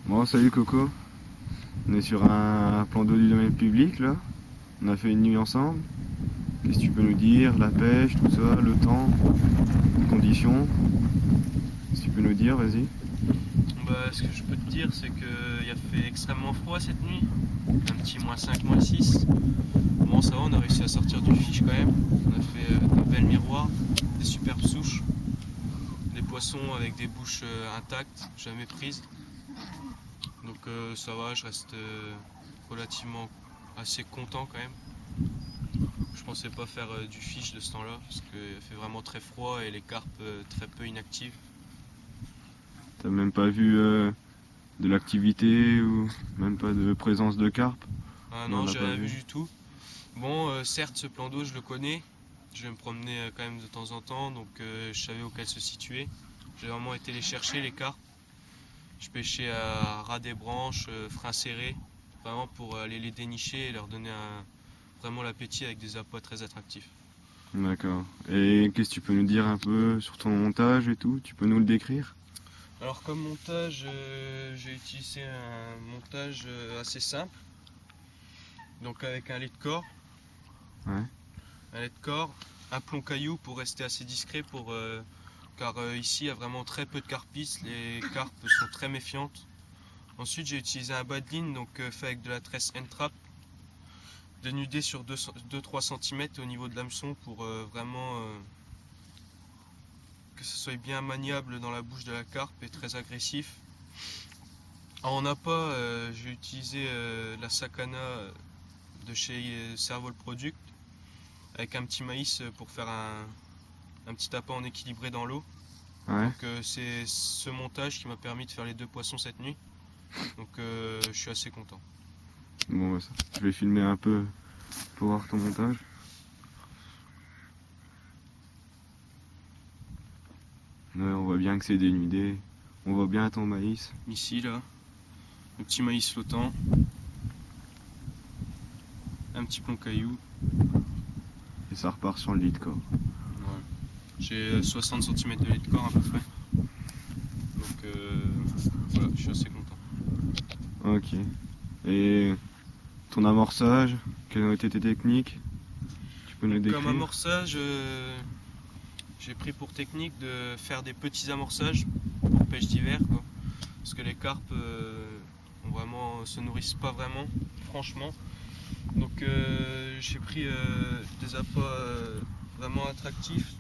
Bon, salut Coco. On est sur un plan d'eau du domaine public là. On a fait une nuit ensemble. Qu'est-ce que tu peux nous dire? La pêche, tout ça, le temps, les conditions. Qu'est-ce que tu peux nous dire? Vas-y. Ce que je peux te dire, c'est qu'il a fait extrêmement froid cette nuit, un petit -5, -6. Bon, ça va, on a réussi à sortir du fiche quand même. On a fait un bel miroir, des superbes souches, des poissons avec des bouches intactes, jamais prises. Donc ça va, je reste relativement assez content quand même. Je pensais pas faire du fiche de ce temps-là, parce qu'il fait vraiment très froid et les carpes très peu inactives. T'as même pas vu de l'activité ou même pas de présence de carpe? Ah Non, on non, n'a j'ai pas rien vu vu. du tout. Bon, certes, ce plan d'eau, je le connais. Je vais me promener quand même de temps en temps, donc je savais où qu'elles se situaient. J'ai vraiment été les chercher, les carpes. Je pêchais à ras des branches, frein serré, vraiment pour aller les dénicher et leur donner vraiment l'appétit avec des appâts très attractifs. D'accord. Et qu'est-ce que tu peux nous dire un peu sur ton montage et tout? Tu peux nous le décrire? Alors comme montage, j'ai utilisé un montage assez simple, donc avec un lait de corps, Ouais. un plomb caillou pour rester assez discret car ici il y a vraiment très peu de carpistes, les carpes sont très méfiantes. Ensuite j'ai utilisé un bas de ligne donc fait avec de la tresse N-Trap, dénudé sur 2-3 cm au niveau de l'hameçon pour vraiment que ce soit bien maniable dans la bouche de la carpe et très agressif. En appât, j'ai utilisé la Sakana de chez Servol Product avec un petit maïs pour faire un petit appât en équilibré dans l'eau. Ouais. Donc c'est ce montage qui m'a permis de faire les deux poissons cette nuit. Donc je suis assez content. Bon, bah, je vais filmer un peu pour voir ton montage. Ouais, on voit bien que c'est dénudé. On voit bien ton maïs. Ici là, le petit maïs flottant, un petit plomb caillou. Et ça repart sur le lit de corps. Voilà. J'ai 60 cm de lait de corps à peu près. Donc voilà, je suis assez content. Ok. Et ton amorçage, quelles ont été tes techniques? Tu peux nous Donc, comme décrire? amorçage, j'ai pris pour technique de faire des petits amorçages pour pêche d'hiver, quoi. Parce que les carpes se nourrissent pas vraiment, franchement. Donc j'ai pris des appâts vraiment attractifs.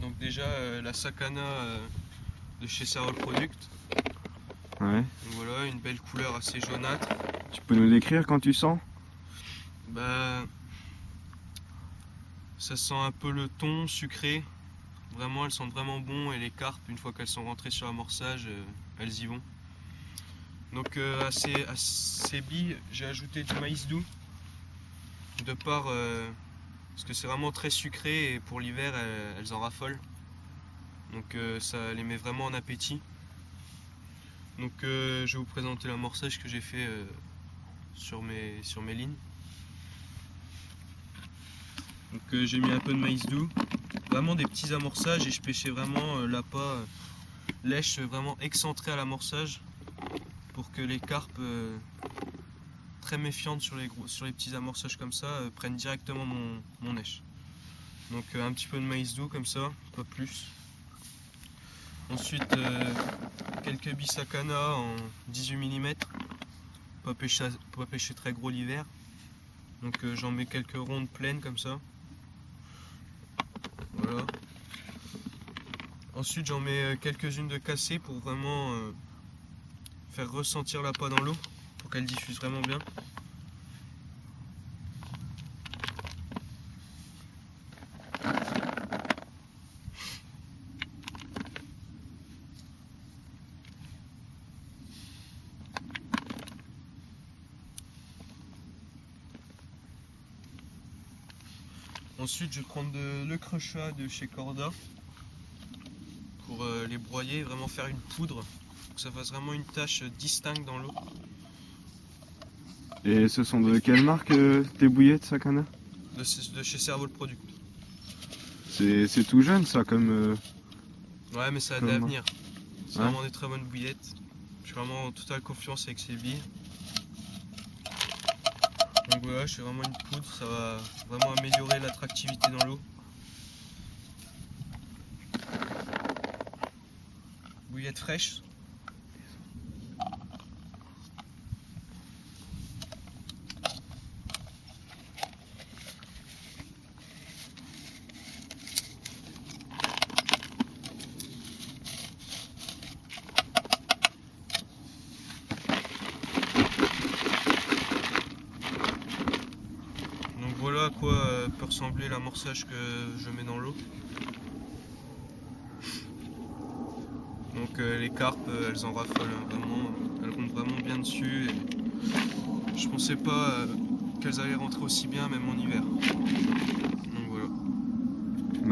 Donc déjà la Sakana de chez Servol Product. Ouais. Donc voilà, une belle couleur assez jaunâtre. Tu peux nous décrire quand tu sens? Bah, ça sent un peu le thon sucré. Vraiment, elles sentent vraiment bon et les carpes, une fois qu'elles sont rentrées sur l'amorçage, elles y vont. Donc à ces billes, j'ai ajouté du maïs doux, de part parce que c'est vraiment très sucré et pour l'hiver, elles en raffolent. Donc ça les met vraiment en appétit. Donc je vais vous présenter l'amorçage que j'ai fait sur mes lignes. Donc j'ai mis un peu de maïs doux, vraiment des petits amorçages et je pêchais vraiment l'appât lèche vraiment excentré à l'amorçage pour que les carpes très méfiantes sur les petits amorçages comme ça prennent directement mon lèche. Donc un petit peu de maïs doux comme ça, pas plus. Ensuite quelques billes Sakana en 18 mm, pas pêcher très gros l'hiver. Donc j'en mets quelques rondes pleines comme ça. Voilà. Ensuite j'en mets quelques-unes de cassées pour vraiment faire ressentir l'appât dans l'eau, pour qu'elle diffuse vraiment bien. Ensuite je vais prendre le crochat de chez Corda pour les broyer, vraiment faire une poudre, pour que ça fasse vraiment une tache distincte dans l'eau. Et ce sont de quelle marque tes bouillettes, Sakana? De chez Servol Product. C'est tout jeune ça comme. Ouais mais ça a de Comme... l'avenir. C'est Ouais. vraiment des très bonnes bouillettes. Je suis vraiment en totale confiance avec ces billes. Donc voilà, je fais vraiment une poudre, ça va vraiment améliorer l'attractivité dans l'eau. Bouillette fraîche. Donc voilà à quoi peut ressembler l'amorçage que je mets dans l'eau. Donc les carpes, elles en raffolent hein, vraiment, elles rentrent vraiment bien dessus. Et je pensais pas qu'elles allaient rentrer aussi bien même en hiver. Donc voilà.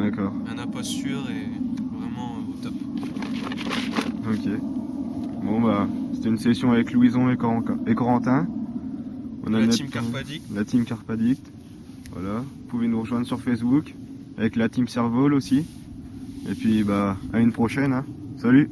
D'accord. Un appât sûr et vraiment au top. Ok. Bon bah, c'était une session avec Louison et Corentin. On a La notre- team Carpadict. La team Carpadict. Voilà. Vous pouvez nous rejoindre sur Facebook avec la team Servol aussi. Et puis bah, à une prochaine. Hein. Salut!